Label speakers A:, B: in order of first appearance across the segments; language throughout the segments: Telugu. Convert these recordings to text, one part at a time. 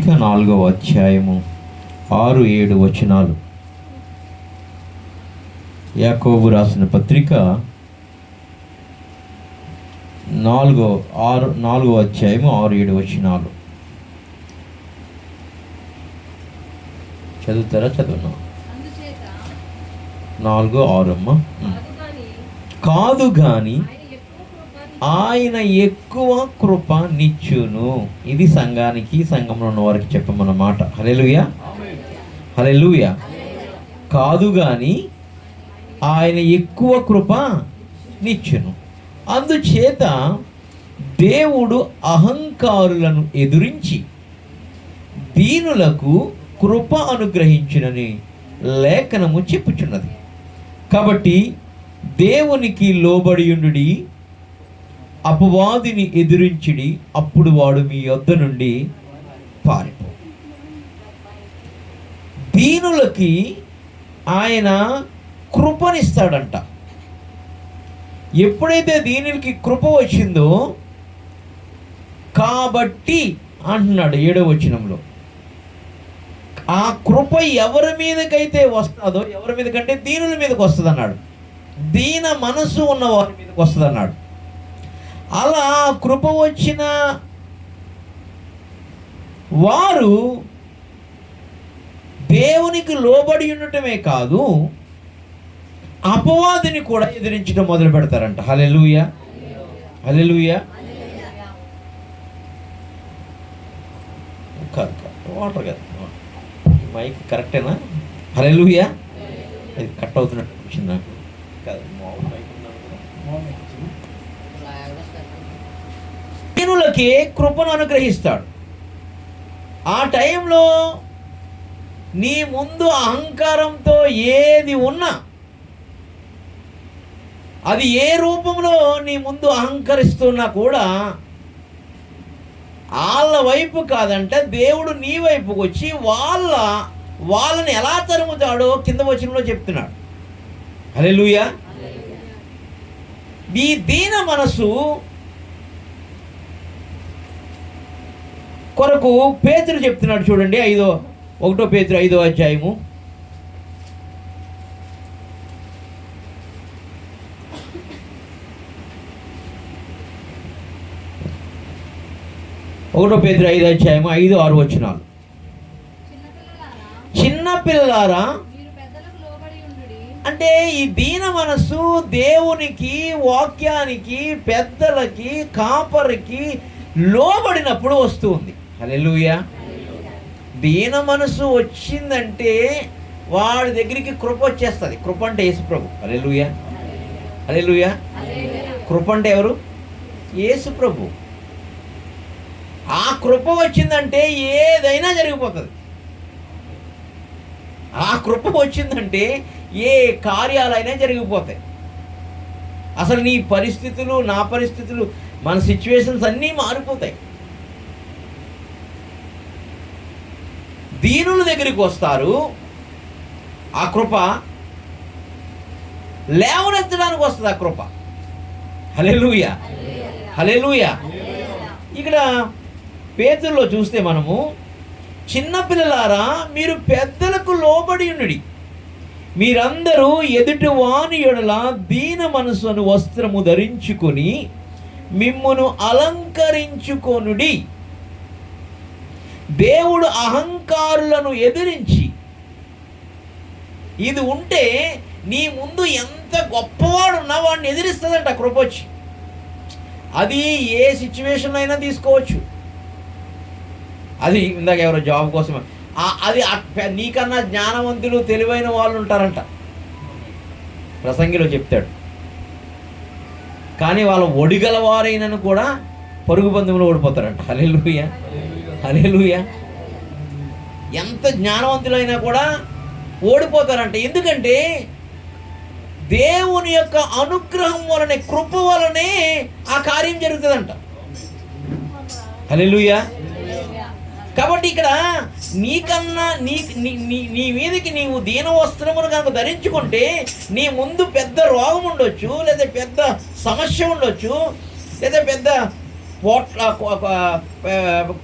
A: 4వ అధ్యాయము 6-7 వచనాలు. యాకోబు రాసిన పత్రిక 4వ అధ్యాయము 6-7 వచనాలు. చదువుతారా? చదువునా? 4-6 అమ్మ. కాదు గాని ఆయన ఎక్కువ కృప నిచ్చును. ఇది సంఘానికి, సంఘంలో ఉన్న వారికి చెప్పమన్న మాట. హల్లెలూయా, హల్లెలూయా. కాదు గాని ఆయన ఎక్కువ కృప నిచ్చును. అందుచేత దేవుడు అహంకారులను ఎదురించి దీనులకు కృప అనుగ్రహించునని లేఖనము చెప్పుచున్నది. కాబట్టి దేవునికి లోబడియుండుడి, అపవాదిని ఎదిరించుడి, అప్పుడు వాడు మీ యొద్ద నుండి పారిపో. దీనులకి ఆయన కృపనిస్తాడంట. ఎప్పుడైతే దీనులకి కృప వచ్చిందో కాబట్టి అంటున్నాడు 7వ వచనంలో, ఆ కృప ఎవరి మీదకైతే వస్తుందో, ఎవరి మీదకంటే దీనుల మీదకి వస్తుంది అన్నాడు. దీన మనసు ఉన్న వారి మీదకి వస్తుంది అన్నాడు. అలా కృప వచ్చిన వారు దేవునికి లోబడి ఉండటమే కాదు, అపవాదిని కూడా ఎదిరించడం మొదలు పెడతారంట. హల్లెలూయా, హల్లెలూయా. వాటర్ కదా, మైక్ కరెక్టేనా? హల్లెలూయా. అది కట్ అవుతున్నట్టు వచ్చింది నాకు. దీనులకి కృపను అనుగ్రహిస్తాడు. ఆ టైంలో నీ ముందు అహంకారంతో ఏది ఉన్నా, అది ఏ రూపంలో నీ ముందు అహంకరిస్తున్నా కూడా వాళ్ళ వైపు కాదంటే దేవుడు నీ వైపుకి వచ్చి వాళ్ళని ఎలా తరుముతాడో కింద వచనంలో చెప్తున్నాడు. హల్లెలూయా. ఈ దీన మనసు కొరకు పేతురు చెప్తున్నాడు. చూడండి 1 పేతురు 5వ అధ్యాయము 1 పేతురు 5వ అధ్యాయము 5-6 వచనాలు. చిన్న పిల్లలారా, అంటే ఈ దీన మనస్సు దేవునికి, వాక్యానికి, పెద్దలకి, కాపరికి లోబడినప్పుడు వస్తుంది. హల్లెలూయా. దీన మనసు వచ్చిందంటే వాడి దగ్గరికి కృప వచ్చేస్తుంది. కృప అంటే యేసు ప్రభు. హల్లెలూయా, హల్లెలూయా. కృప అంటే ఎవరు? యేసు ప్రభు. ఆ కృప వచ్చిందంటే ఏదైనా జరిగిపోతుంది. ఆ కృప వచ్చిందంటే ఏ కార్యాలైనా జరిగిపోతాయి. అసలు నీ పరిస్థితులు, నా పరిస్థితులు, మన సిచ్యువేషన్స్ అన్నీ మారిపోతాయి. దీనుల దగ్గరికి వస్తారు. ఆ కృప లేవనెత్తడానికి వస్తుంది. ఆ కృప. హల్లెలూయా, హల్లెలూయా. ఇక్కడ పేతురులో చూస్తే మనము, చిన్నపిల్లలారా మీరు పెద్దలకు లోబడి ఉండుడి, మీరందరూ ఎదుటి వాని ఎడల దీన మనసును వస్త్రము ధరించుకొని మిమ్మును అలంకరించుకొనుడి. దేవుడు అహంకారులను ఎదిరించి, ఇది ఉంటే నీ ముందు ఎంత గొప్పవాడు ఉన్నా వాడిని ఎదిరిస్తుందంట కృప వచ్చి. అది ఏ సిచ్యువేషన్లో అయినా తీసుకోవచ్చు. అది ఇందాక ఎవరో జాబ్ కోసం, అది నీకన్నా జ్ఞానవంతులు, తెలివైన వాళ్ళు ఉంటారంట. ప్రసంగిలో చెప్తాడు. కానీ వాళ్ళ ఒడిగలవారైనను కూడా పరుగు బంధంలో ఓడిపోతారంట. హల్లెలూయా, హల్లెలూయా. ఎంత జ్ఞానవంతులైనా కూడా ఓడిపోతారంట. ఎందుకంటే దేవుని యొక్క అనుగ్రహం వలనే, కృప వలనే ఆ కార్యం జరుగుతుందంట. హల్లెలూయా. కాబట్టి ఇక్కడ నీకన్నా నీ మీదకి నీవు దీన వస్త్రమును కనుక ధరించుకుంటే నీ ముందు పెద్ద రోగం ఉండొచ్చు, లేదా పెద్ద సమస్య ఉండొచ్చు, లేదా పెద్ద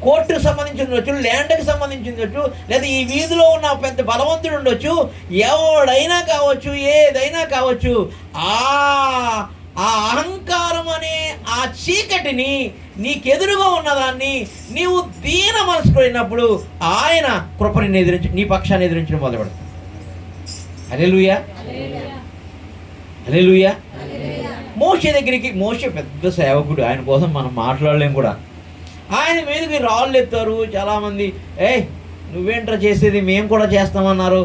A: కోర్టుకు సంబంధించి ఉండొచ్చు, ల్యాండ్కి సంబంధించి ఉండొచ్చు, లేదా ఈ వీధిలో ఉన్న పెద్ద బలవంతుడు ఉండొచ్చు, ఎవడైనా కావచ్చు, ఏదైనా కావచ్చు. ఆ అహంకారం అనే ఆ చీకటిని, నీకెదురుగా ఉన్నదాన్ని నీవు దీన మనసుకున్నప్పుడు ఆయన కృపని ఎదిరించి, నీ పక్షాన్ని ఎదిరించడం మొదలుపెడతాడు. హల్లెలూయా, హల్లెలూయా. మోషే దగ్గరికి, మోషే పెద్ద సేవకుడు, ఆయన కోసం మనం మాట్లాడలేం కూడా. ఆయన మీదకి రాళ్ళు ఎత్తారు చాలామంది. నువ్వేంట్రా చేసేది, మేము కూడా చేస్తామన్నారు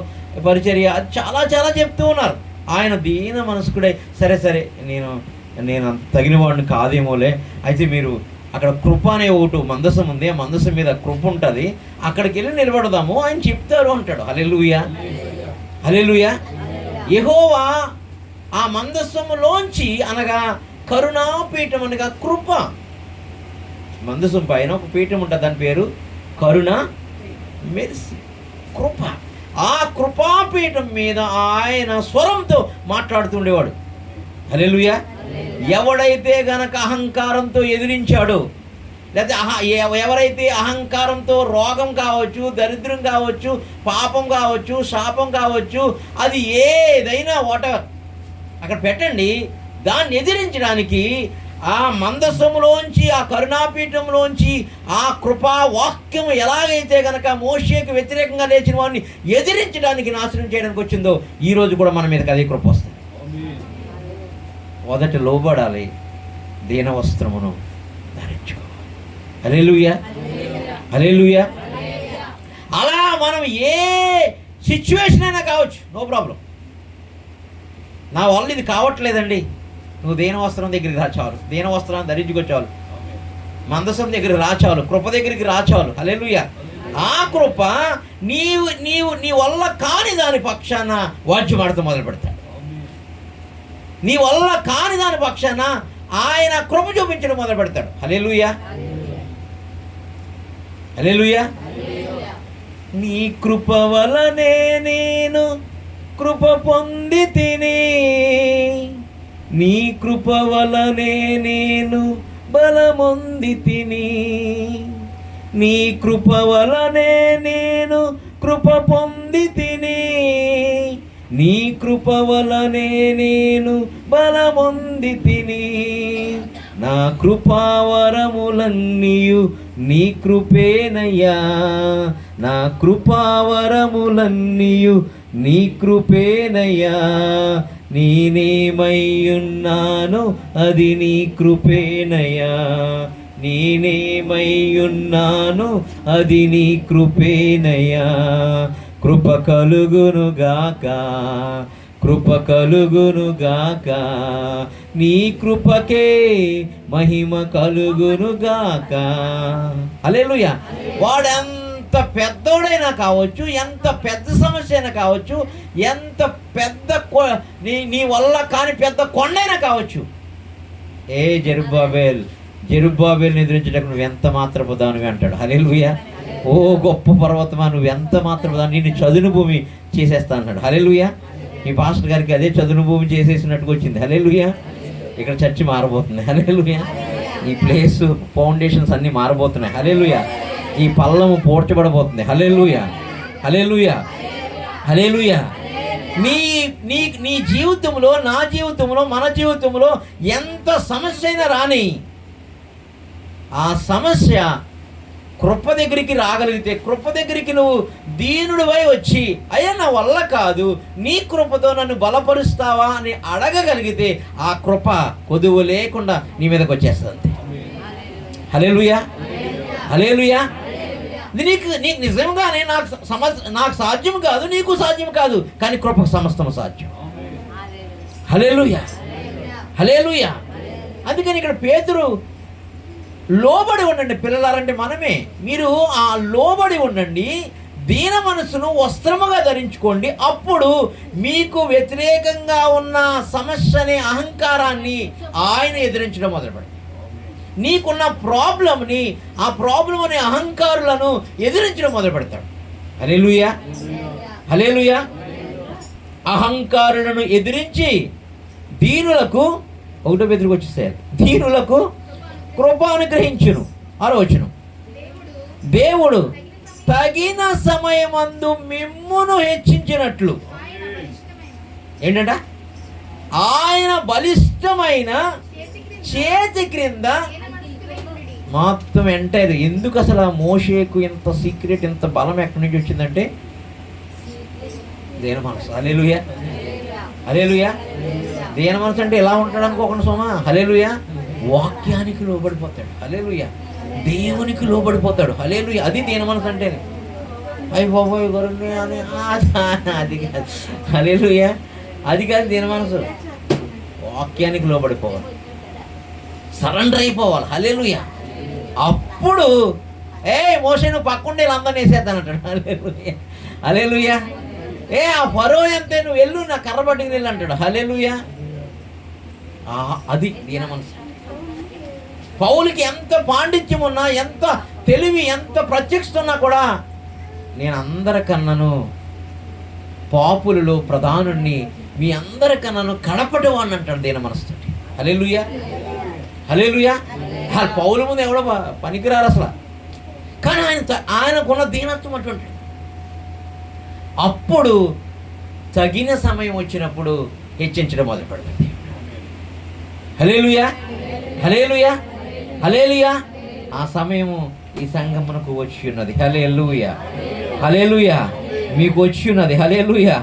A: పరిచర్య, చాలా చాలా చెప్తూ ఉన్నారు. ఆయన దీన మనస్కుడై, సరే నేను తగిన వాడిని కాదేమోలే, అయితే మీరు అక్కడ కృప అనే ఒకటి మందసం ఉంది, ఆ మందసం మీద కృప ఉంటుంది, అక్కడికి వెళ్ళి నిలబడదాము, ఆయన చెప్తారు అంటాడు. హల్లెలూయా, హల్లెలూయా. యెహోవా ఆ మందసములోంచి, అనగా కరుణాపీఠం, అనగా కృప, మందసం పైన ఒక పీఠం ఉంటుంది, దాని పేరు కరుణ, మెర్సీ, కృప. ఆ కృపాపీఠం మీద ఆయన స్వరంతో మాట్లాడుతుండేవాడు. హల్లెలూయా. ఎవడైతే గనక అహంకారంతో ఎదిరించాడో, లేదా ఎవరైతే అహంకారంతో రోగం కావచ్చు, దరిద్రం కావచ్చు, పాపం కావచ్చు, శాపం కావచ్చు, అది ఏదైనా వాటెవర్ అక్కడ పెట్టండి, దాన్ని ఎదిరించడానికి ఆ మందసములోంచి, ఆ కరుణాపీఠంలోంచి ఆ కృపా వాక్యం ఎలాగైతే గనక మోషేకి వ్యతిరేకంగా లేచిన వాడిని ఎదిరించడానికి, నాశనం చేయడానికి వచ్చిందో, ఈరోజు కూడా మన మీదకి అదే కృప వస్తుంది. మొదట లోబడాలి, దీన వస్త్రమును ధరించుకోవాలి. హల్లెలూయా, హల్లెలూయా. అలా మనం ఏ సిచ్యువేషన్ అయినా కావచ్చు, నో ప్రాబ్లం. నా వల్ల ఇది కావట్లేదండి, నువ్వు దీన వస్త్రం దగ్గరికి రాచాలు, దీన వస్త్రాన్ని ధరించుకొచ్చాలు, మందసం దగ్గరికి రాచాలు, కృప దగ్గరికి రాచాలు. హల్లెలూయా. ఆ కృప నీ వల్ల కాని దాని పక్షాన వాద్యమాడుతూ మొదలు పెడతాడు. నీ వల్ల కాని దాని పక్షాన ఆయన కృప చూపించడం మొదలు పెడతాడు. హల్లెలూయా, హల్లెలూయా. నీ కృప వలనే నేను కృప పొంది తిని, నీ కృప వలనే నేను బలమొంది తిని, నీ కృప వలనే నేను కృప పొంది తిని, నీ కృప వలనే నేను బలమొంది తిని, నా కృపావరములన్నీయు నీ కృపేనయ్యా, నా కృపావరములన్నీయు నీ కృపేనయ్యా, నేనేమయ్యున్నాను అది నీ కృపేనయ్యా, నేనేమయ్యున్నాను అది నీ కృపేనయ్యా. కృప కలుగునుగాక, కృప కలుగునుగాక, నీ కృపకే మహిమ కలుగునుగాక. హల్లెలూయా. వాడెంత పెద్దోడైనా కావచ్చు, ఎంత పెద్ద సమస్య అయినా కావచ్చు, ఎంత పెద్ద నీ వల్ల కాని పెద్ద కొండైనా కావచ్చు, జెరుబ్బాబేలుని ఎదిరించడానికి నువ్వు ఎంత మాత్రపు దానివి అంటాడు. హల్లెలూయా. ఓ గొప్ప పర్వతమా, నువ్వు ఎంత మాత్రం దాన్ని, నిన్ను చదును భూమి చేసేస్తా అన్నాడు. హల్లెలూయా. ఈ పాస్టర్ గారికి అదే చదును భూమి చేసేసినట్టుగా వచ్చింది. హల్లెలూయా. ఇక్కడ చర్చి మారబోతుంది. హల్లెలూయా. ఈ ప్లేస్ ఫౌండేషన్స్ అన్నీ మారబోతున్నాయి. హల్లెలూయా. ఈ పల్లము పోడ్చబడబోతుంది. హల్లెలూయా, హల్లెలూయా, హల్లెలూయా. నీ జీవితంలో, నా జీవితంలో, మన జీవితంలో ఎంత సమస్య అయినా రాని, ఆ సమస్య కృప దగ్గరికి రాగలిగితే, కృప దగ్గరికి నువ్వు దీనుడివై వచ్చి, అయ్యా నా వల్ల కాదు, నీ కృపతో నన్ను బలపరుస్తావా అని అడగగలిగితే, ఆ కృప కొదువు లేకుండా నీ మీదకి వచ్చేస్తుంది. హల్లెలూయా, హల్లెలూయా. నీకు నిజంగానే నాకు సాధ్యం కాదు, నీకు సాధ్యం కాదు, కానీ కృపకు సమస్తము సాధ్యం. హల్లెలూయా, హల్లెలూయా. అందుకని ఇక్కడ పేతురు, లోబడి ఉండండి పిల్లలారంటే మనమే, మీరు ఆ లోబడి ఉండండి, దీన మనసును వస్త్రముగా ధరించుకోండి, అప్పుడు మీకు వ్యతిరేకంగా ఉన్న సమస్యని, అహంకారాన్ని ఆయన ఎదిరించడం మొదలుపెడతాడు. నీకున్న ప్రాబ్లంని, ఆ ప్రాబ్లం అనే అహంకారులను ఎదిరించడం మొదలు పెడతాడు. హల్లెలూయా, హల్లెలూయా. అహంకారులను ఎదిరించి దీనులకు, ఒకటో పేతురుకు వచ్చేసారు, దీనులకు కృప అనుగ్రహించును. ఆలోచన, దేవుడు తగిన సమయమందు మిమ్మును హెచ్చించినట్లు. ఏంటంట? ఆయన బలిష్టమైన చేతి క్రింద మొత్తం ఎంటైర్. ఎందుకు అసలు ఆ మోషేకు ఇంత సీక్రెట్, ఇంత బలం ఎక్కడి నుంచి వచ్చిందంటే దేని మనసు. హల్లెలూయా, హల్లెలూయా. దేని మనసు అంటే ఎలా ఉంటాడు అనుకోకుండా సోమా. హల్లెలూయా. వాక్యానికి లోబడిపోతాడు. హల్లెలూయా. దేవునికి లోబడిపోతాడు. హల్లెలూయా. అది దేని మనసు అంటే. అయ్యి బాబోయ్ గొర్రె అని అది కాదు. హల్లెలూయా. అది కాదు దేని మనసు. వాక్యానికి లోబడిపోవాలి, సరెండర్ అయిపోవాలి. హల్లెలూయా. అప్పుడు మోషే నువ్వు పక్కుండే వీళ్ళందరినీ వేసేద్దానంటాడు. హల్లెలూయా, హల్లెలూయా. ఆ ఫరో అంతే, నువ్వు వెళ్ళు నా కర్ర పట్టుకుని వెళ్ళు అంటాడు. హల్లెలూయా. అది దీన మనసు. పౌలుకి ఎంత పాండిత్యం ఉన్నా, ఎంత తెలివి, ఎంత ప్రత్యక్షత ఉన్నా కూడా నేను అందరికన్నాను పాపులలో ప్రధానుణ్ణి, మీ అందరికన్నాను కడపటి వాడిని అంటాడు దీన మనసుతోటి. హల్లెలూయా, హల్లెలూయా. పౌలు ముందు ఎవడో పనికిరారు అసలు. కానీ ఆయనకున్న దీనత్వం అటువంటి. అప్పుడు తగిన సమయం వచ్చినప్పుడు హెచ్చించడం మొదలు పెడతాడు. హల్లెలూయా, హల్లెలూయా, హల్లెలూయా. ఆ సమయము ఈ సంఘమునకు వచ్చి ఉన్నది. హల్లెలూయా, హల్లెలూయా. మీకు వచ్చి ఉన్నది. హల్లెలూయా.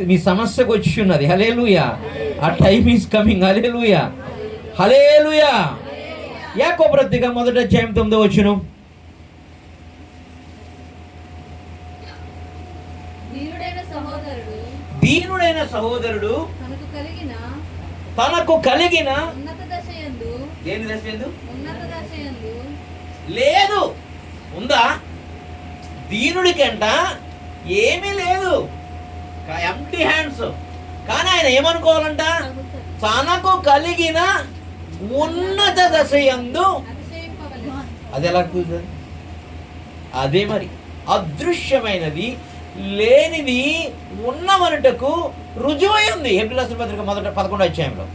A: మీ సమస్యకు వచ్చి ఉన్నది. హల్లెలూయా. ఆ టైమ్ ఈస్ కమింగ్. హల్లెలూయా, హల్లెలూయా. యాకోబు పత్రిక 1వ అధ్యాయం 9వ వచనం. దీనుడైన సహోదరుడు తనకు కలిగిన దేని దశ యందు లేదు. ఉందా? దీనుడికంట ఏమీ లేదు, ఎంప్టీ హ్యాండ్స్. కానీ ఆయన ఏమనుకోవాలంట? తనకు కలిగిన ఉన్నత దశ యందు. అది ఎలా కుదురుతుంది? అదే మరి అదృశ్యమైనది లేనిది ఉన్నవనుటకు రుజువై ఉంది. హెబ్రీయుల పత్రిక 11వ అధ్యాయంలో.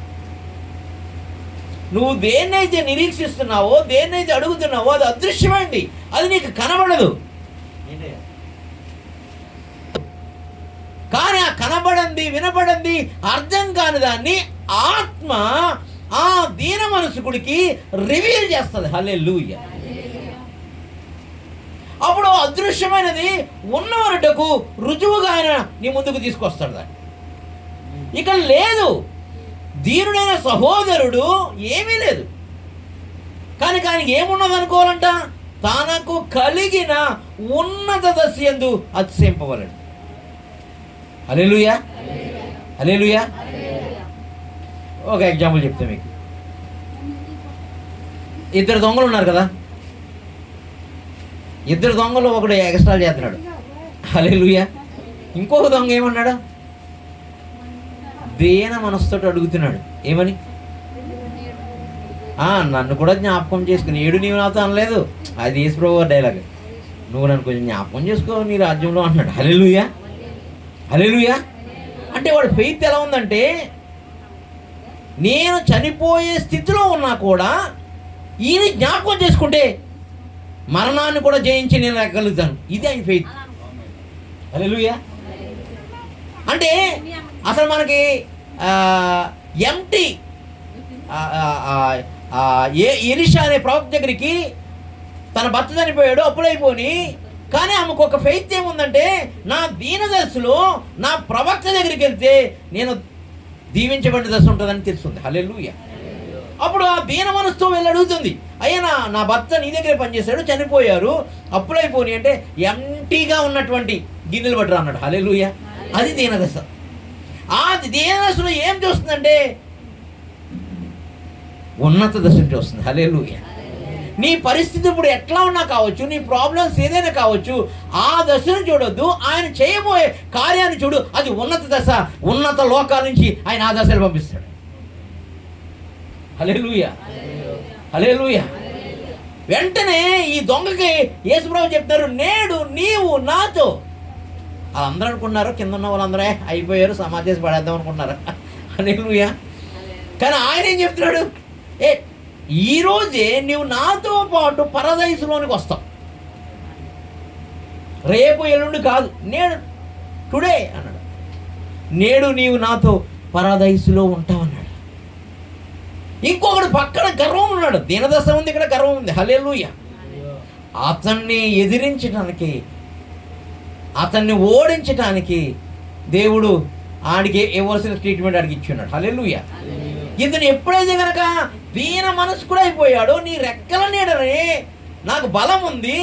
A: నువ్వు దేన్నైతే నిరీక్షిస్తున్నావో, దేన్నైతే అడుగుతున్నావో అది అదృశ్యమైంది, అది నీకు కనబడదు. కానీ ఆ కనబడంది, వినబడంది, అర్థం కాని దాన్ని ఆత్మ ఆ దీన మనసుకుడికి రివీల్ చేస్తుంది. హల్లెలూయా. అప్పుడు అదృశ్యమైనది ఉన్నవరటకు రుజువుగా ఆయన నీ ముందుకు తీసుకొస్తాడు దాన్ని. ఇక లేదు, దీనుడైన సహోదరుడు ఏమీ లేదు, కానీ ఆయనకి ఏమున్నది అనుకోవాలంట? తనకు కలిగిన ఉన్నత దశ యందు అతిశయింపవలెను. హల్లెలూయా, హల్లెలూయా. ఒక ఎగ్జాంపుల్ చెప్తా మీకు. ఇద్దరు దొంగలు ఉన్నారు కదా. ఇద్దరు దొంగలు ఒకడు ఎక్స్ట్రా చేస్తున్నాడు. హల్లెలూయా. ఇంకొక దొంగ ఏమన్నాడు? దీన మనసుతో అడుగుతున్నాడు. ఏమని? నన్ను కూడా జ్ఞాపకం చేసుకుని, ఏడు నీవు నాతో అనలేదు. అది యేసుప్రభు డైలాగ్. నువ్వు నన్ను కొంచెం జ్ఞాపకం చేసుకో నీ రాజ్యంలో అన్నాడు. హల్లెలూయా, హల్లెలూయా. అంటే వాడు ఫెయిత్ ఎలా ఉందంటే, నేను చనిపోయే స్థితిలో ఉన్నా కూడా ఈయన జ్ఞాపకం చేసుకుంటే మరణాన్ని కూడా జయించి నేను ఎక్కగలుగుతాను. ఇది ఆయన ఫెయిత్. హల్లెలూయా. అంటే అసలు మనకి ఎంటీ ఎలీషా అనే ప్రవక్త దగ్గరికి తన భర్త చనిపోయాడు, అప్పులైపోయి. కానీ ఆమెకు ఒక ఫెయిత్ ఏముందంటే, నా దీన దశలో నా ప్రవక్త దగ్గరికి వెళ్తే నేను దీవించబడిన దశ ఉంటుందని తెలుస్తుంది. హల్లెలూయా. అప్పుడు ఆ దీన మనసుతో వెళ్ళి అడుగుతుంది, అయ్యా నా భర్త నీ దగ్గరే పనిచేశాడు, చనిపోయారు, అప్పులైపోయి అంటే ఎంటీగా ఉన్నటువంటి గిన్నెలు పట్టరా అన్నాడు. హల్లెలూయా. అది దీన దశ. ఆ దీన దశలో ఏం చూస్తుందంటే ఉన్నత దశను చూస్తుంది. హల్లెలూయా. నీ పరిస్థితి ఇప్పుడు ఎట్లా ఉన్నా కావచ్చు, నీ ప్రాబ్లమ్స్ ఏదైనా కావచ్చు, ఆ దశను చూడొద్దు, ఆయన చేయబోయే కార్యాన్ని చూడు. అది ఉన్నత దశ. ఉన్నత లోకాల నుంచి ఆయన ఆ దశలు పంపిస్తాడు. హల్లెలూయా, హల్లెలూయా. వెంటనే ఈ దొంగకి యేసుప్రభు చెప్తారు, నేడు నీవు నాతో. వాళ్ళందరూ అనుకున్నారు, కింద ఉన్న వాళ్ళందరూ అయిపోయారు, సమాధి చేసి పడేద్దాం అనుకున్నారు. హల్లెలూయా. కానీ ఆయన ఏం చెప్తున్నాడు? ఈరోజే నువ్వు నాతో పాటు పరదైసులోనికి వస్తావు. రేపు ఎల్లుండి కాదు, నేడు, టుడే అన్నాడు. నేడు నీవు నాతో పరదైసులో ఉంటావన్నాడు. ఇంకొకడు పక్కన గర్వం ఉన్నాడు. దీనదశ ఉంది, ఇక్కడ గర్వం ఉంది. హల్లెలూయా. అతన్ని ఎదిరించడానికి, అతన్ని ఓడించడానికి దేవుడు ఆడికి ఇవ్వాల్సిన ట్రీట్మెంట్ ఆడికి ఇచ్చున్నాడు. హల్లెలూయా. ఇతను ఎప్పుడైతే కనుక దీన మనస్కుడు అయిపోయాడో, నీ రెక్కల నీడనే నాకు బలం ఉంది,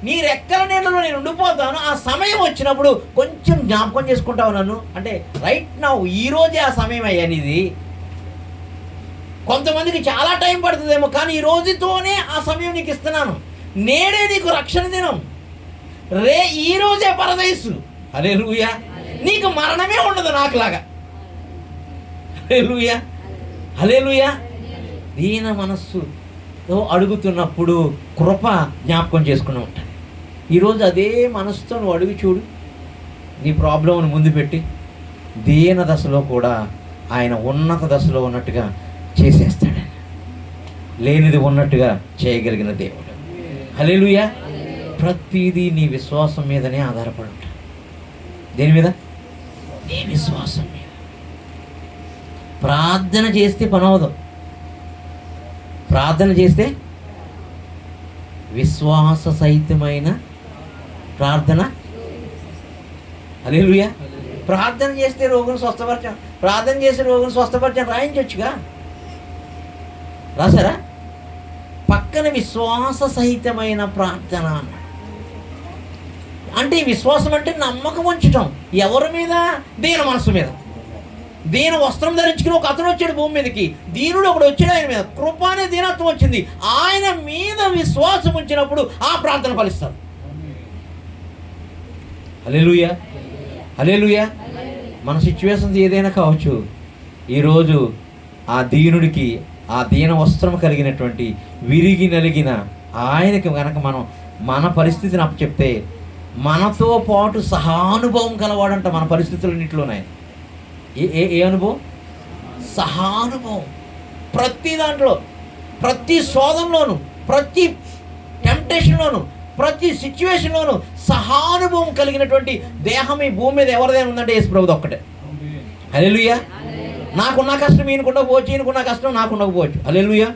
A: నీ రెక్కల నీడలో నేను ఉండిపోతాను, ఆ సమయం వచ్చినప్పుడు కొంచెం జ్ఞాపకం చేసుకుంటావు నన్ను అంటే, రైట్ నౌ, ఈరోజే ఆ సమయం అయ్యా నీది. కొంతమందికి చాలా టైం పడుతుందేమో, కానీ ఈ రోజుతోనే ఆ సమయం నీకు ఇస్తున్నాను. నేడే నీకు రక్షణ దినం, ఈరోజే పరదైసు. హల్లెలూయా. నీకు మరణమే ఉండదు నాకులాగా. హల్లెలూయా, హల్లెలూయా. దీన మనస్సుతో అడుగుతున్నప్పుడు కృప జ్ఞాపకం చేసుకుని ఉంటాను. ఈరోజు అదే మనసుతో నువ్వు అడుగు చూడు. నీ ప్రాబ్లంను ముందు పెట్టి దీన దశలో కూడా ఆయన ఉన్నత దశలో ఉన్నట్టుగా చేసేస్తాడు. లేనిది ఉన్నట్టుగా చేయగలిగిన దేవుడు. హల్లెలూయా. ప్రతిదీ నీ విశ్వాసం మీదనే ఆధారపడి ఉంటాడు. దేని మీద? నీ విశ్వాసం మీద. ప్రార్థన చేస్తే పని అవ్వదు. ప్రార్థన చేస్తే విశ్వాస సహితమైన ప్రార్థన. హల్లెలూయా. ప్రార్థన చేస్తే రోగును స్వస్థపరచాం, ప్రార్థన చేస్తే రోగును స్వస్థపరచాం రాయించవచ్చుగా, రాసారా? పక్కన విశ్వాస సహితమైన ప్రార్థన అంటే, విశ్వాసం అంటే నమ్మకం ఉంచటం. ఎవరి మీద? దీన మనసు మీద. దీన వస్త్రం ధరించుకుని ఒక అతను వచ్చాడు భూమి మీదకి, దీనుడు ఒకడు వచ్చాడు ఆయన మీద. కృప అనే దీనత్వం వచ్చింది. ఆయన మీద విశ్వాసం ఉంచినప్పుడు ఆ ప్రార్థన ఫలిస్తారు. హల్లెలూయా, హల్లెలూయా. మన సిచ్యువేషన్స్ ఏదైనా కావచ్చు, ఈరోజు ఆ దీనుడికి ఆ దీన వస్త్రం కలిగినటువంటి విరిగి నలిగిన ఆయనకి కనుక మనం మన పరిస్థితిని అప్పచెప్తే, మనతో పాటు సహానుభవం కలవాడంట మన పరిస్థితులన్నింటిలోనే. ఏ అనుభవం? సహానుభవం. ప్రతి దాంట్లో, ప్రతి శోధంలోను, ప్రతి టెంప్టేషన్లోను, ప్రతి సిచ్యువేషన్లోను సహానుభవం కలిగినటువంటి దేహం ఈ భూమి మీద ఎవరిదైనా ఉందంటే యేసు ప్రభువు ఒక్కటే. హల్లెలూయా. నాకున్న కష్టం ఈయనకుండకపోవచ్చు, ఈయనకున్న కష్టం నాకుండకపోవచ్చు. హల్లెలూయా.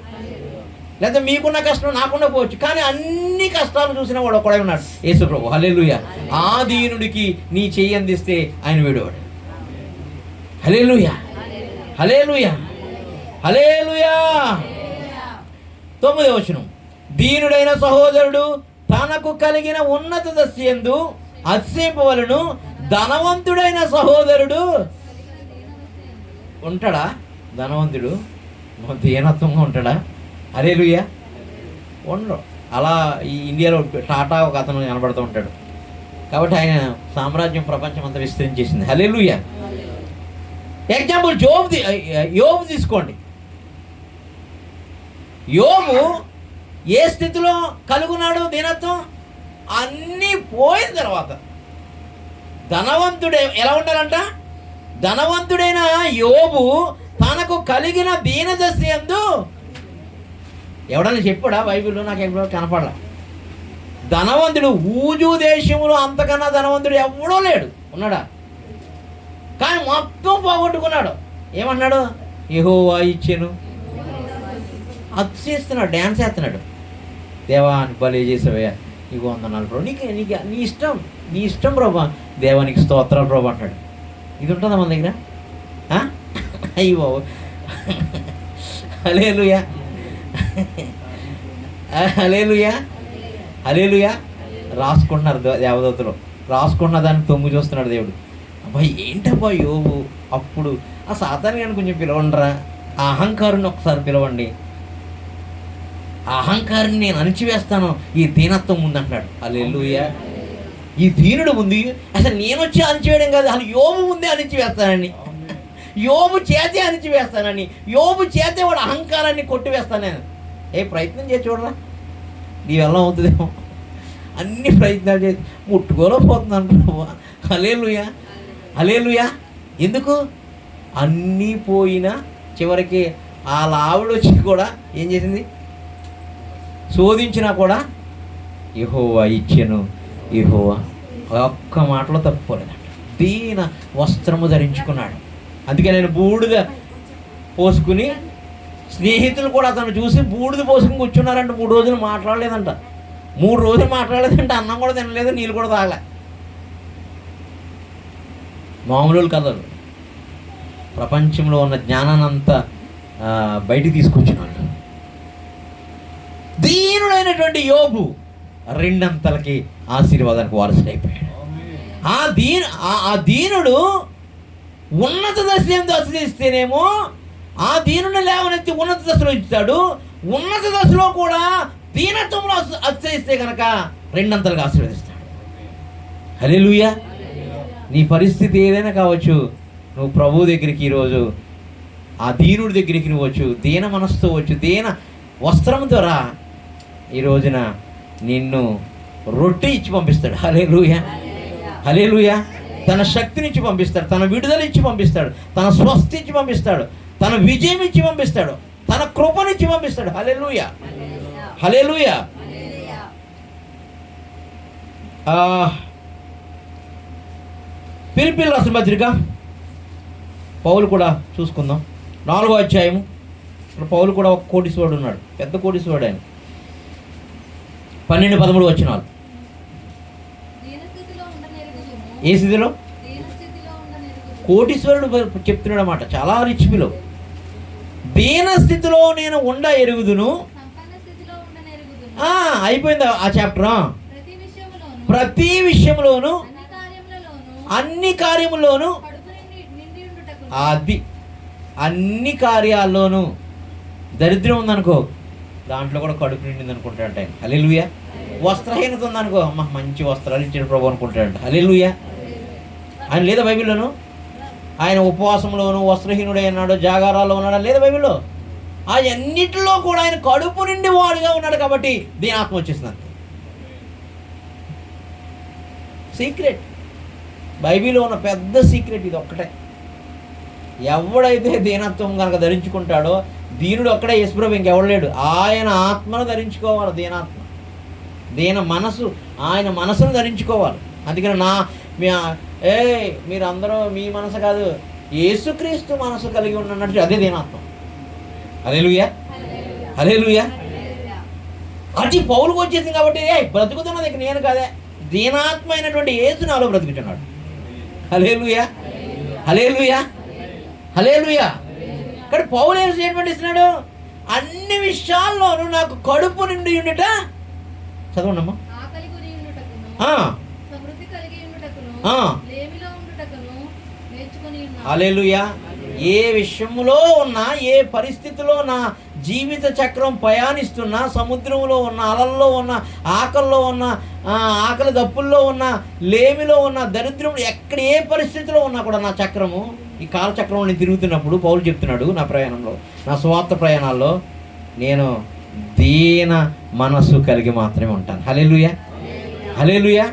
A: లేదా మీకున్న కష్టం నాకుండకపోవచ్చు, కానీ అన్ని కష్టాలు చూసిన వాడు ఒక్కడే ఉన్నాడు, యేసు ప్రభువు. హల్లెలూయా. ఆ దీనుడికి నీ చెయ్యి అందిస్తే ఆయన వీడేవాడు. హల్లెలూయా, హల్లెలూయా, హల్లెలూయా. 9వ వచనం. దీనుడైన సహోదరుడు తనకు కలిగిన ఉన్నత దశయందు అతిశయింపవలెను, ధనవంతుడైన సహోదరుడు ఉంటాడా? ధనవంతుడు దీనత్వంగా ఉంటాడా? హల్లెలూయా. ఉండరు. అలా ఈ ఇండియాలో టాటా ఒక అతను కనబడుతూ ఉంటాడు, కాబట్టి ఆయన సామ్రాజ్యం ప్రపంచం అంతా విస్తరించేసింది. హల్లెలూయా. ఎగ్జాంపుల్ యోబు తీసుకోండి. యోబు ఏ స్థితిలో కలుగున్నాడు దీనత్వం? అన్నీ పోయిన తర్వాత ధనవంతుడే ఎలా ఉండాలంట? ధనవంతుడైన యోబు తనకు కలిగిన దీనదశ యందు, ఎవడన్నా చెప్పాడా బైబిల్లో? నాకు ఎప్పుడో కనపడలా. ధనవంతుడు ఊజు దేశంలో అంతకన్నా ధనవంతుడు ఎవడో లేడు. ఉన్నాడా? కానీ మొత్తం పోగొట్టుకున్నాడు. ఏమన్నాడు? యెహోవా ఇచ్చెను. అది చేస్తున్నాడు, డ్యాన్స్ చేస్తున్నాడు. దేవా అని బలి చేసావయ్యా, నీకు వందనాలు ప్రభు, నీకు నీ ఇష్టం ప్రభా, దేవానికి స్తోత్రాలు ప్రభు అంటాడు. ఇది ఉంటుందా మన దగ్గర? అయ్యో, హల్లెలూయా, హల్లెలూయా, హల్లెలూయా. రాసుకుంటున్నారు దేవదూతలు, రాసుకున్న దాన్ని తొంగి చూస్తున్నాడు దేవుడు. అబ్బాయి ఏంటబ్బా యోబు? అప్పుడు ఆ సాతాను కానీ కొంచెం పిలవండిరా, ఆ అహంకారుని ఒకసారి పిలవండి, ఆ అహంకారాన్ని నేను అణిచివేస్తాను ఈ దీనత్వం ముందు అంటున్నాడు. హల్లెలూయా. ఈ దీనుడు ముందు అసలు నేను వచ్చి అణిచివేయడం కాదు, అసలు యోబు ముందే అణిచివేస్తానని, యోబు చేతే అణిచివేస్తానని, యోబు చేతే వాడు అహంకారాన్ని కొట్టివేస్తాను నేను. ప్రయత్నం చేసి చూడరా, నీ వల్ల అవుతుందేమో. అన్ని ప్రయత్నాలు చేసి ముట్టుకోలేకపోతున్నాను ప్రభు. హల్లెలూయా, హల్లెలూయా. ఎందుకు? అన్నీ పోయినా చివరికి ఆ లావుడు వచ్చి కూడా ఏం చేసింది? శోధించినా కూడా యెహోవా ఇచ్చెను, యెహోవా ఒక్క మాటలో తప్పుకోలేదంట. దీన వస్త్రము ధరించుకున్నాడు. అందుకే నేను బూడిద పోసుకుని, స్నేహితులు కూడా అతను చూసి బూడిద పోసుకుని కూర్చున్నారంట. 3 రోజులు మాట్లాడలేదంట. 3 రోజులు మాట్లాడలేదంటే అన్నం కూడా తినలేదు, నీళ్ళు కూడా తాగలే. మామూలు కథలు. ప్రపంచంలో ఉన్న జ్ఞానాన్ని అంతా బయటికి తీసుకొచ్చినాడు. దీనుడైనటువంటి యోబు 2 అంతలకి ఆశీర్వాదానికి వారసుడైపోయాడు. ఆ దీనుడు ఉన్నత దశ ఆశ్రయిస్తేనేమో ఆ దీనుని లేవనెత్తి ఉన్నత దశలో ఇస్తాడు. ఉన్నత దశలో కూడా దీనత్వంలో ఆశ్రయిస్తే కనుక 2 అంతలుగా ఆశీర్వదిస్తాడు. హల్లెలూయా. నీ పరిస్థితి ఏదైనా కావచ్చు, నువ్వు ప్రభు దగ్గరికి ఈరోజు ఆ దీనుడి దగ్గరికి నువ్వు వచ్చు, దీన మనసుతో వచ్చు, దీన వస్త్రంతో రా. ఈ రోజున నిన్ను రొట్టె ఇచ్చి పంపిస్తాడు. హల్లెలూయా, హల్లెలూయా. తన శక్తిని ఇచ్చి పంపిస్తాడు, తన విడుదల ఇచ్చి పంపిస్తాడు, తన స్వస్థ ఇచ్చి పంపిస్తాడు, తన విజయం ఇచ్చి పంపిస్తాడు, తన కృపనిచ్చి పంపిస్తాడు. హల్లెలూయా, హల్లెలూయా. ఫిలిప్పీయులకు రాసిన పత్రిక పౌలు కూడా చూసుకుందాం. 4వ అధ్యాయము. ఇక్కడ పౌలు కూడా ఒక కోటీశ్వరుడు ఉన్నాడు, పెద్ద కోటీశ్వరుడు ఆయన. 12-13 వచనాలు. ఏ స్థితిలో? కోటీశ్వరుడు చెప్తున్నాడు అన్నమాట, చాలా రిచ్ బిలో. దీన స్థితిలో నేను ఉండ ఎరుగుదును. అయిపోయింది ఆ చాప్టర్. ప్రతి విషయంలోను అన్ని కార్యముల్లోనూ, అది అన్ని కార్యాల్లోనూ. దరిద్రం ఉందనుకో, దాంట్లో కూడా కడుపు నిండింది అనుకుంటాడంట ఆయన. హల్లెలూయా. వస్త్రహీనత ఉందనుకో, అమ్మ మంచి వస్త్రాలు ఇచ్చిన ప్రభు అనుకుంటాడంట. హల్లెలూయా. ఆయన లేదా బైబిల్లోను? ఆయన ఉపవాసంలోను వస్త్రహీనుడై అన్నాడు, జాగారాల్లో ఉన్నాడా లేదా బైబిల్లో? అన్నిటిలో కూడా ఆయన కడుపు నిండి వాడుగా ఉన్నాడు. కాబట్టి దీని ఆత్మ వచ్చేసింది అంతే. సీక్రెట్, బైబిల్లో ఉన్న పెద్ద సీక్రెట్ ఇది ఒక్కటే. ఎవడైతే దీనత్వం కనుక ధరించుకుంటాడో, దీనుడు ఒక్కడే యేసుప్రభు, ఇంకెవడు లేడు. ఆయన ఆత్మను ధరించుకోవాలి. దీనాత్మ, దీన మనసు, ఆయన మనసును ధరించుకోవాలి. అందుకని మీరందరూ మీ మనసు కాదు, యేసుక్రీస్తు మనసు కలిగి ఉన్నట్టు, అదే దీనాత్మ. హల్లెలూయా, హల్లెలూయా. అది పౌలుకు వచ్చేసింది కాబట్టి బ్రతుకుతున్నది ఇక నేను కాదే, దీనాత్మ అయినటువంటి యేసు నాలో బ్రతుకుతున్నాడు. హల్లెలూయా, హల్లెలూయా, హల్లెలూయా. ఇక్కడ పౌలు ఏం స్టేట్మెంట్ ఇస్తున్నాడు? అన్ని విషయాల్లోనూ నాకు కడుపు నిండి ఉండుట. చదవండమ్మా. హల్లెలూయా. ఏ విషయంలో ఉన్నా, ఏ పరిస్థితిలో నా జీవిత చక్రం ప్రయాణిస్తున్నా, సముద్రంలో ఉన్న, అలల్లో ఉన్న, ఆకల్లో ఉన్న, ఆకలి దప్పుల్లో ఉన్న, లేమిలో ఉన్న, దరిద్రంలో, ఎక్కడ ఏ పరిస్థితిలో ఉన్నా కూడా నా చక్రము, ఈ కాలచక్రంలో నేను తిరుగుతున్నప్పుడు పౌలు చెప్తున్నాడు, నా ప్రయాణంలో, నా స్వార్థ ప్రయాణాల్లో నేను దీన మనసు కలిగి మాత్రమే ఉంటాను. హల్లెలూయా, హల్లెలూయా.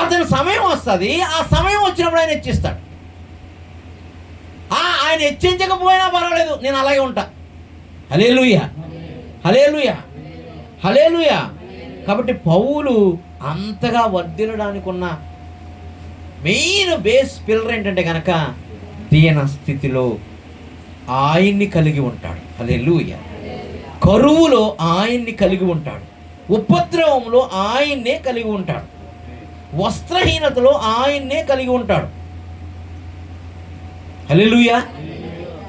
A: అతని సమయం వస్తుంది, ఆ సమయం వచ్చినప్పుడు ఆయన హెచ్చిస్తాడు. ఆయన హెచ్చించకపోయినా పర్వాలేదు, నేను అలాగే ఉంటా. హల్లెలూయా, హల్లెలూయా, హల్లెలూయా. కాబట్టి పౌలు అంతగా వర్ధిల్లడానికి ఉన్న మెయిన్ బేస్ పిల్లర్ ఏంటంటే కనుక దీన స్థితిలో ఆయన్ని కలిగి ఉంటాడు. హల్లెలూయా. కరువులో ఆయన్ని కలిగి ఉంటాడు, ఉపద్రవంలో ఆయన్నే కలిగి ఉంటాడు, వస్త్రహీనతలో ఆయన్నే కలిగి ఉంటాడు. హల్లెలూయా.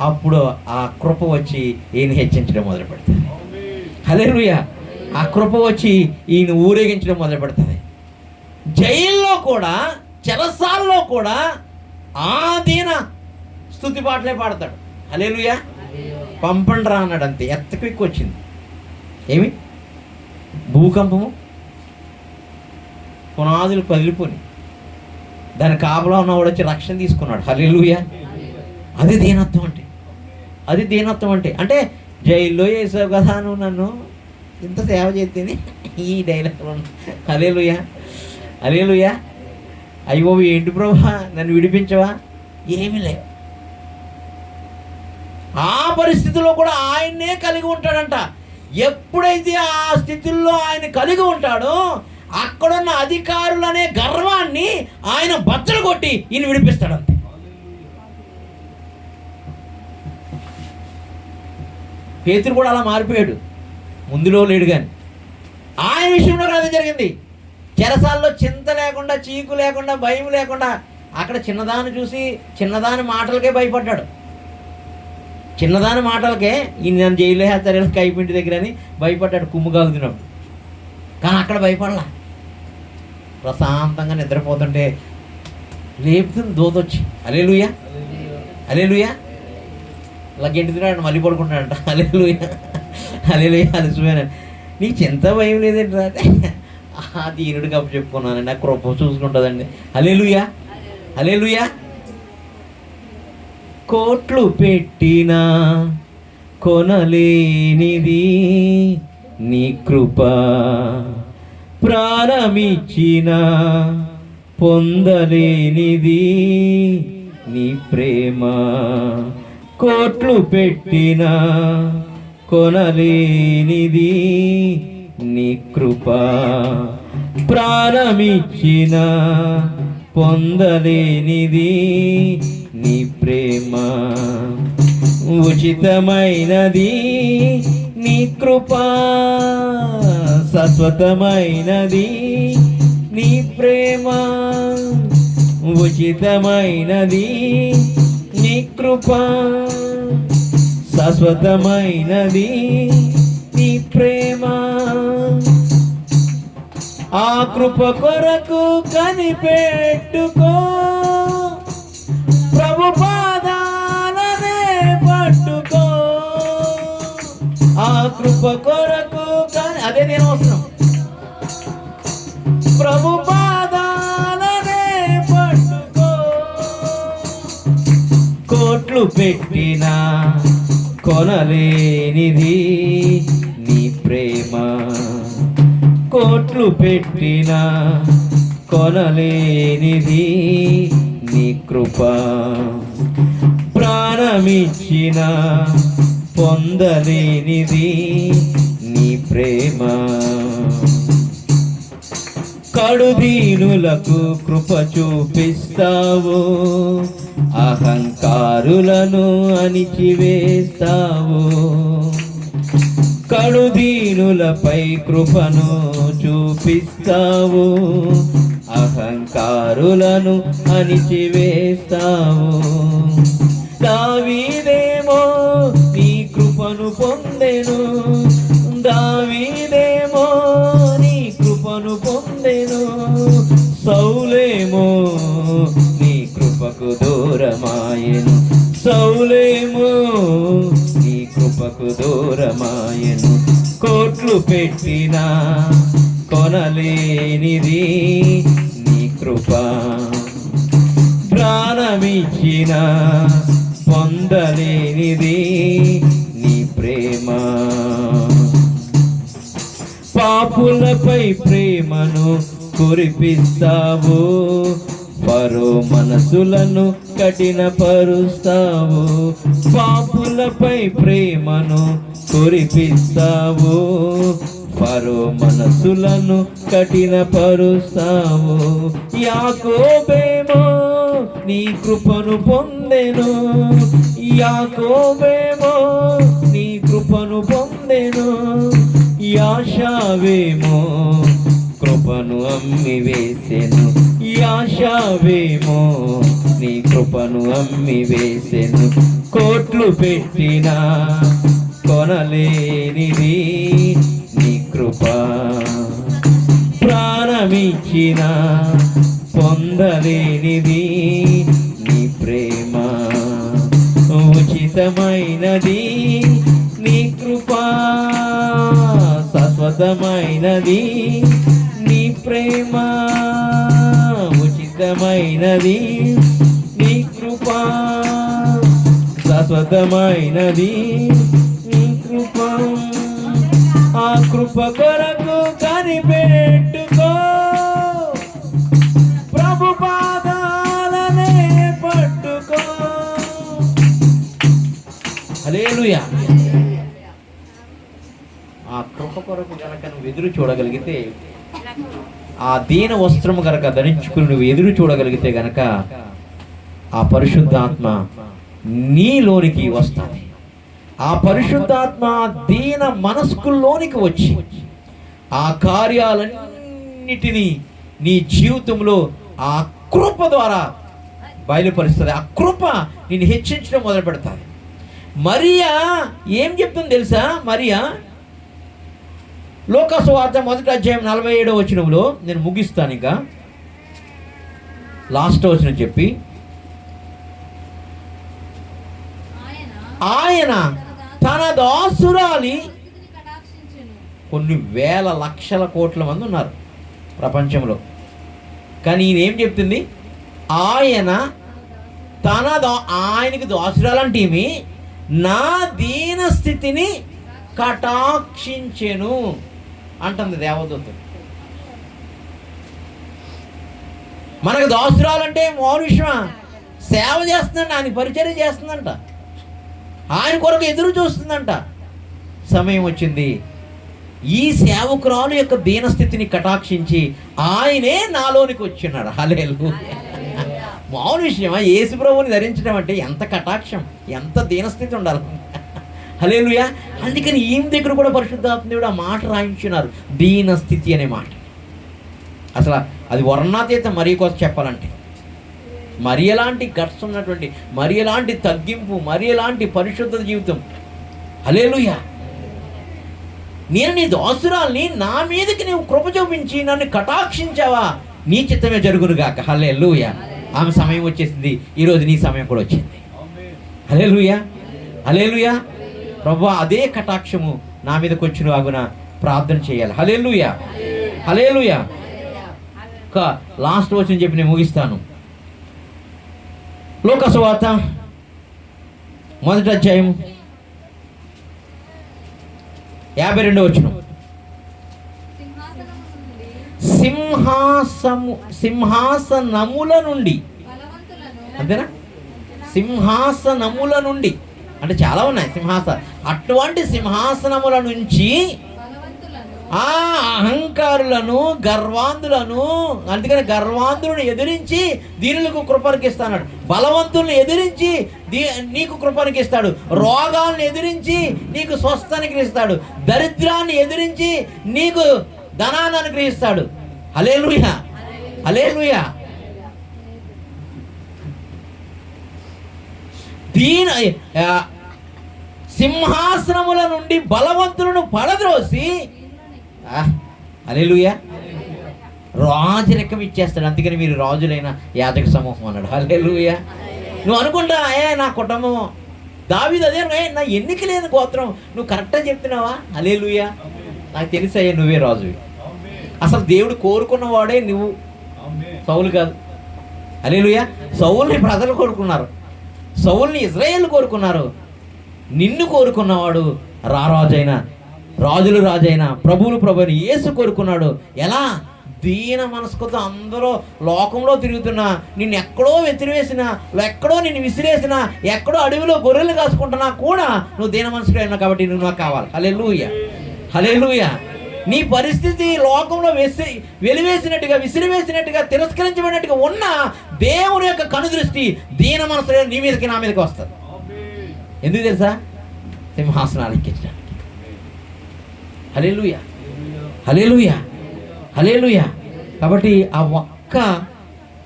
A: అప్పుడు ఆ కృప వచ్చి ఈయన హెచ్చించడం మొదలు పెడుతుంది. హల్లెలూయా. ఆ కృప వచ్చి ఈయన ఊరేగించడం మొదలు పెడుతుంది. జైల్లో కూడా, చెరసాల్లో కూడా దీన స్తుతి పాటలే పాడతాడు. హల్లెలూయా. పంపండి రా అన్నాడు అంతే. ఎత్తక్విక్ వచ్చింది. ఏమి భూకంపము, పునాదులు పగిలిపోయి దాని కాపలా ఉన్నవాడు వచ్చి రక్షణ తీసుకున్నాడు. హల్లెలూయా. అది దీనత్వం అంటే, అది దీనత్వం అంటే. అంటే జైల్లో వేసావు కదా నువ్వు నన్ను, ఇంత సేవ చేస్తేనే ఈ డైలాగ్. హల్లెలూయా, హల్లెలూయా. అయ్యో ఏంటి ప్రభా నన్ను విడిపించవా? ఏమీ లేదు. ఆ పరిస్థితిలో కూడా ఆయన్నే కలిగి ఉంటాడంట. ఎప్పుడైతే ఆ స్థితుల్లో ఆయన కలిగి ఉంటాడో అక్కడున్న అధికారులనే గర్వాన్ని ఆయన బద్దలు కొట్టి ఈయన విడిపిస్తాడు. అంతే. పేతురు కూడా అలా మారిపోయాడు, ముందులో లేడు. కానీ ఆయన విషయంలో అదే జరిగింది. చెరసాల్లో చింత లేకుండా, చీకు లేకుండా, భయం లేకుండా, అక్కడ చిన్నదాన్ని చూసి చిన్నదాని మాటలకే భయపడ్డాడు. చిన్నదాని మాటలకే ఈయన నన్ను జైలు వేస్తారు కైపింటి దగ్గర అని భయపడ్డాడు కుమ్ముగాగుతున్నప్పుడు. కానీ అక్కడ భయపడలా. ప్రశాంతంగా నిద్రపోతుంటే లేపుతుంది దోతొచ్చి, హల్లెలూయా హల్లెలూయా, ఇలా గెంటుతున్నాడు, మళ్ళీ పడుకుంటాడంట. హల్లెలూయా హల్లెలూయా అలసిపోయాను. నీకు చింత భయం లేదండి రా, ఆ దీనుడికి అప్పు చెప్పుకున్నానండి, నాకు కృప చూసుకుంటుందండి. హల్లెలూయా హల్లెలూయా. కోట్లు పెట్టినా కొనలేనిది నీ కృప, ప్రాణమిచ్చిన పొందలేనిది నీ ప్రేమ. కోట్లు పెట్టినా కొనలేనిది నీ కృప, ప్రాణమిచ్చిన పొందలేనిది నీ ప్రేమ. ఉచితమైనది నీ కృప, శాశ్వతమైనది నీ ప్రేమ. ఉచితమైనది నీ కృప, శాశ్వతమైనది నీ ప్రేమ. ఆ కృప కొరకు కనిపెట్టుకో, ప్రభు పాదాలనే పట్టుకో. ఆ కృప కొరకు అదే నేను అవసరం, ప్రభు పాదాలనే పట్టుకో. కోట్లు పెట్టినా కొనలేనిది నీ ప్రేమ. కోట్లు పెట్టినా కొనలేనిది నీ కృప, ప్రాణమిచ్చిన పొందలేనిది నీ ప్రేమ. కడుదీనులకు కృప చూపిస్తావు, అహంకారులను అణిచివేస్తావు. కడుదీనులపై కృపను చూపిస్తావు, అహంకారులను అణిచివేస్తావు. దావీదేమో నీ కృపను పొందెను, దావీదేమో నీ కృపను పొందెను. సౌలేమో నీ కృపకు దూరమాయెను, సౌలేమో నీ కృపకు దూరమాయెను. కోట్లు పెట్టినా కొనలేనిది నీ కృప, ప్రాణమిచ్చిన పొందలేనిది నీ ప్రేమ. పాపులపై ప్రేమను కురిపిస్తావు, ఫరో మనసులను కఠినపరుస్తావు. పాపులపై ప్రేమను కురిపిస్తావు, ఫరో మనసులను కఠినపరుస్తావు. యాకోబేమో నీ కృపను పొందెను, యాకోబేమో నీ కృపను పొందెను. యాషావేమో కృపను అమ్మి వేసెను, యాషావేమో నీ కృపను అమ్మి వేసెను. కోట్లు పెట్టినా కొనలేనిది నీ కృప, ప్రాణమిచ్చిన పొందలేనిది నీ ప్రేమ. ఉచితమైనది నీ కృప, శాశ్వతమైనది నీ ప్రేమ. ఉచితమైనది నీ కృప, శాశ్వతమైనది నీ కృప. ఆ కృప కొరకు కనిపెట్టుకో, ప్రభు పాదాలనే పట్టుకో. హల్లెలూయా. కొరకు గనక నువ్వు ఎదురు చూడగలిగితే, ఆ దీన వస్త్రము గనక ధరించుకుని నువ్వు ఎదురు చూడగలిగితే గనక ఆ పరిశుద్ధాత్మ నీలోనికి వస్తుంది. ఆ పరిశుద్ధాత్మ దీన మనస్కుల్లోనికి వచ్చి ఆ కార్యాలన్నిటినీ నీ జీవితంలో ఆ కృప ద్వారా బయలుపరుస్తుంది. ఆ కృప నిన్ను హెచ్చించడం మొదలు పెడతాది. మరియా ఏం చెప్తుంది తెలుసా? మరియా లూకాసు వార్త 1వ అధ్యాయం 47వ వచనంలో, నేను ముగిస్తాను ఇంకా, లాస్ట్ వచనం చెప్పి, ఆయన తన దాసురాలి, కొన్ని వేల లక్షల కోట్ల మంది ఉన్నారు ప్రపంచంలో, కానీ ఈయన ఏం చెప్తుంది? ఆయన ఆయనకి దాసురాలంటే ఏమి, నా దీన స్థితిని కటాక్షించెను అంటుంది దేవదూత. మనకు దాసురాలంటే మౌనుష్మా సేవ చేస్తుందంట, ఆయన పరిచర్య చేస్తుందంట, ఆయన కొరకు ఎదురు చూస్తుందంట. సమయం వచ్చింది, ఈ సేవకురాలు యొక్క దీనస్థితిని కటాక్షించి ఆయనే నాలోనికి వచ్చినాడు. హల్లెలూయా. మామూలు విషయమా? యేసు ప్రభువుని ధరించడం అంటే ఎంత కటాక్షం, ఎంత దీనస్థితి ఉండాలి. హల్లెలూయా. అందుకని ఈమె దగ్గర కూడా పరిశుద్ధాత్మ దేవుడు ఆ మాట రాయించున్నారు, దీనస్థితి అనే మాట. అసలు అది వర్ణాతీత మరి కోసం చెప్పాలంటే, మరి ఎలాంటి గట్స్ ఉన్నటువంటి, మరి ఎలాంటి తగ్గింపు, మరి ఎలాంటి పరిశుద్ధ జీవితం. హల్లెలూయా. నేను నీ దాసురాల్ని, నా మీదకి నీవు కృప చూపించి నన్ను కటాక్షించావా, నీ చిత్తమే జరుగునుగాక. హల్లెలూయా. ఆమె సమయం వచ్చేసింది, ఈరోజు నీ సమయం కూడా వచ్చింది. హల్లెలూయా. హల్లెలూయా. ప్రభువా, అదే కటాక్షము నా మీదకి వచ్చిన వాగున ప్రార్థన చేయాలి. హల్లెలూయా. హల్లెలూయా. లాస్ట్ వచనం చెప్పి నేను ముగిస్తాను. లూకాసు వార్త 1వ అధ్యాయం 52వ వచనం. సింహాసనముల నుండి, అంతేనా? సింహాసనముల నుండి అంటే చాలా ఉన్నాయి అటువంటి సింహాసనముల నుంచి ఆ అహంకారులను, గర్వాంధులను, అందుకని గర్వాంధులను ఎదిరించి దీనులకు కృపనికిస్తాడు, బలవంతులను ఎదిరించి నీకు కృపనికిస్తాడు, రోగాలను ఎదిరించి నీకు స్వస్థానికి ఇస్తాడు, దరిద్రాన్ని ఎదిరించి నీకు ధనాన్ని అనుగ్రహిస్తాడు. హల్లెలూయా. హల్లెలూయా. సింహాసనముల నుండి బలవంతులను పడద్రోసి, హల్లెలూయా, రాజరికం ఇచ్చేస్తాడు. అందుకని మీరు రాజులైన యాజక సమూహం అన్నాడు. హల్లెలూయా. నువ్వు అనుకుంటా, నా కుటుంబం దావీదు అదే, నా ఎన్నిక లేని గోత్రం, నువ్వు కరెక్ట్గా చెప్తున్నావా? హల్లెలూయా. నాకు తెలిసయ్యా నువ్వే రాజువి. అసలు దేవుడు కోరుకున్నవాడే నువ్వు, సౌలు కాదు. హల్లెలూయా. సౌలుని ప్రజలు కోరుకున్నారు, సౌలుని ఇజ్రాయేల్ కోరుకున్నారు. నిన్ను కోరుకున్నవాడు రాజైన రాజులు రాజైన ప్రభువులు ప్రభుని యేసు కోరుకున్నాడు. ఎలా? దీన మనస్కుతో అందరూ లోకంలో తిరుగుతున్నా, నిన్ను ఎక్కడో వెతిరివేసినా, ఎక్కడో నిన్ను విసిరేసినా, ఎక్కడో అడవిలో గొర్రెలు కాసుకుంటున్నా కూడా నువ్వు దీన మనసులో ఉన్నావు కాబట్టి నువ్వు నాకు కావాలి. హల్లెలూయా. హల్లెలూయా. నీ పరిస్థితి లోకంలో వెలివేసినట్టుగా, విసిరివేసినట్టుగా, తిరస్కరించబడినట్టుగా ఉన్న దేవుని యొక్క కనుదృష్టి దీన మనసులో నీ మీదకి, నా మీదకి వస్తుంది. ఎందుకు తెలుసా? సింహాసనాలు ఎక్కించడానికి. హల్లెలూయా. హల్లెలూయా. హల్లెలూయా. కాబట్టి ఆ ఒక్క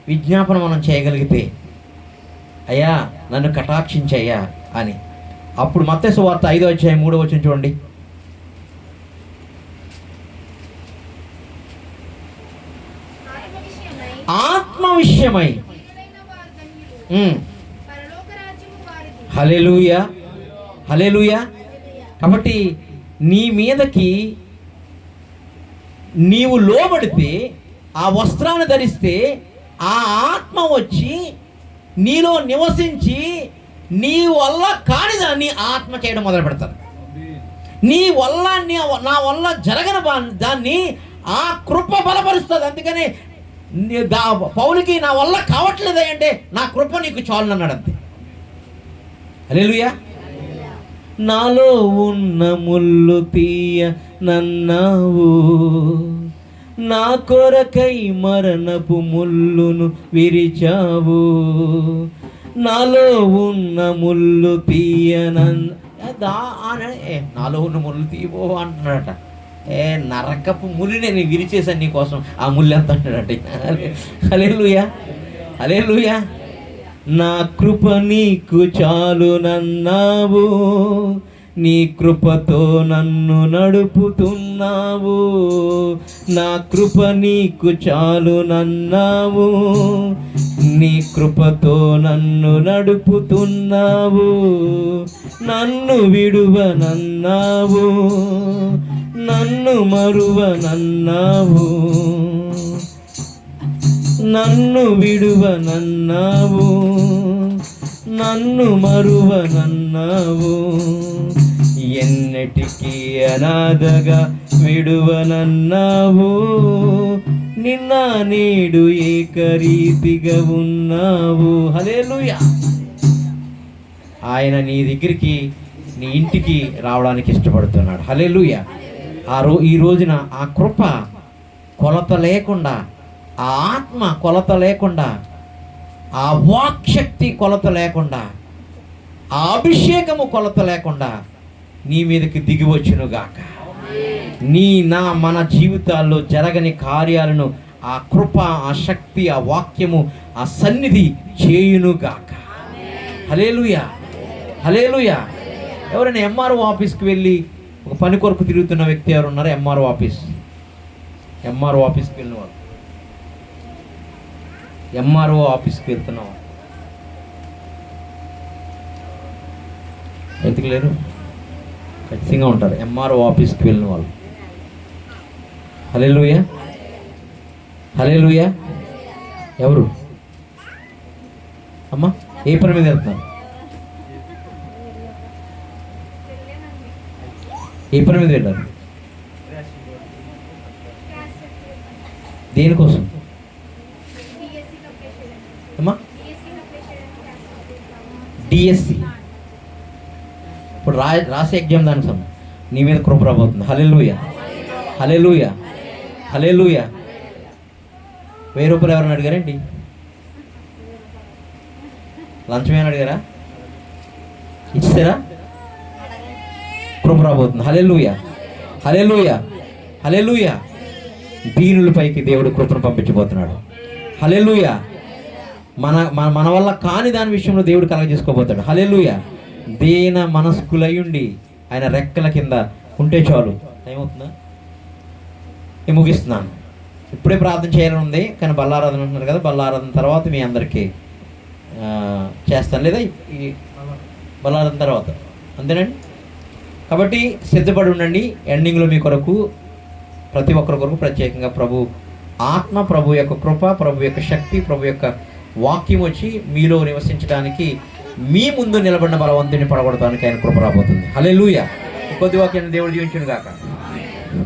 A: విజ్ఞాపన మనం చేయగలిగితే, అయ్యా నన్ను కటాక్షించయ్యా అని. అప్పుడు మత్తయి సువార్త 5వ అధ్యాయం 3వ వచనం చూడండి. ఆత్మ విషయమై. హల్లెలూయా. హల్లెలూయా. కాబట్టి నీ మీదకి నీవు లోబడితే, ఆ వస్త్రాన్ని ధరిస్తే, ఆ ఆత్మ వచ్చి నీలో నివసించి నీ వల్ల కానిదాన్ని ఆత్మ చేయడం మొదలు పెడతారు. నీ వల్ల, నా వల్ల జరగని దాన్ని ఆ కృప బలపరుస్తుంది. అందుకని పౌలుకి నా వల్ల కావట్లేదు అంటే నా కృప నీకు చాలు అన్నాడు. అంతే. హల్లెలూయా. నాలో ఉన్న ముళ్ళు తీయ నన్నావు, నా కొరకై మరణపు ముళ్ళును విరిచావు. నాలో ఉన్న ముళ్ళు నాలో ఉన్న ముళ్ళు తీయబో అంటున్నాడట. నరకపు ముళ్ళు నేను విరిచేసాను నీకోసం, ఆ ముళ్ళు ఎంత అంటాడట. హల్లెలూయా, హల్లెలూయా. నా కృప నీకు చాలునన్నావు, నీ కృపతో నన్ను నడుపుతున్నావు. నా కృప నీకు చాలునన్నావు, నీ కృపతో నన్ను నడుపుతున్నావు. నన్ను విడువనన్నావు, నన్ను మరువనన్నావు, నన్ను విడువనన్నావు, నన్ను మరువనన్నావు. ఎన్నటికీ అనాథగా విడువనన్నావు, నిన్న నేడు ఏకరీతిగా ఉన్నావు. హల్లెలూయా. ఆయన నీ దగ్గరికి, నీ ఇంటికి రావడానికి ఇష్టపడుతున్నాడు. హల్లెలూయా. ఈ రోజున ఆ కృప కొలత లేకుండా, ఆ ఆత్మ కొలత లేకుండా, ఆ వాక్శక్తి కొలత లేకుండా, ఆ అభిషేకము కొలత లేకుండా నీ మీదకి దిగి వచ్చునుగాక. మన జీవితాల్లో జరగని కార్యాలను ఆ కృప, ఆ శక్తి, ఆ వాక్యము, ఆ సన్నిధి చేయునుగాక. హల్లెలూయా, హల్లెలూయా. ఎవరైనా ఎంఆర్ఓ ఆఫీస్కి వెళ్ళి ఒక పని కొరకు తిరుగుతున్న వ్యక్తి ఎవరు ఉన్నారో? ఎంఆర్ఓ ఆఫీస్కి వెళ్ళిన వాళ్ళు, ఎంఆర్ఓ ఆఫీస్కి వెళ్తున్నాం ఎందుకు లేరు? ఖచ్చితంగా ఉంటారు ఎంఆర్ఓ ఆఫీస్కి వెళ్ళిన వాళ్ళు. హల్లెలూయా, హల్లెలూయా. ఎవరు అమ్మా? ఏ పని మీద వెళ్తున్నారు? ఏ పని మీద వెళ్ళారు? దేనికోసం అమ్మా? డిఎస్సి. ఇప్పుడు రాసే ఎగ్జామ్ దానికి నీ మీద కృప రాబోతుంది. హల్లెలూయా, హల్లెలూయా, హల్లెలూయా. 1000 రూపాయలు ఎవరైనా అడిగారేంటి? లంచం ఏమైనా అడిగారా? ఇచ్చారా? కృప రాబోతుంది. హల్లెలూయా, హల్లెలూయా, హల్లెలూయా. దీనులపైకి దేవుడు కృపను పంపించబోతున్నాడు. హల్లెలూయా. మన వల్ల కాని దాని విషయంలో దేవుడు కలగజేసుకోబోతాడు. హల్లెలూయా. దీన మనస్కులయ్యుండి ఆయన రెక్కల కింద ఉంటే చాలు. ఏమవుతుందా? నేను ముగిస్తున్నాను. ఇప్పుడే ప్రార్థన చేయాలని ఉంది, కానీ బల్లారాధన అంటున్నారు కదా, బల్లారాధన తర్వాత మీ అందరికీ చేస్తాను, లేదా ఈ బల్లారాధన తర్వాత, అంతేనండి. కాబట్టి సిద్ధపడి ఉండండి. ఎండింగ్లో మీ కొరకు, ప్రతి ఒక్కరి కొరకు ప్రత్యేకంగా ప్రభు ఆత్మ, ప్రభు యొక్క కృప, ప్రభు యొక్క శక్తి, ప్రభు యొక్క వాక్యం వచ్చి మీలో నివసించడానికి, మీ ముందు నిలబడిన బలవంతుని పడగొడటానికి ఆయన కృప రాబోతుంది. హల్లెలూయా. కొద్ది వాక్యాన్ని దేవుడు దీవించును గాక.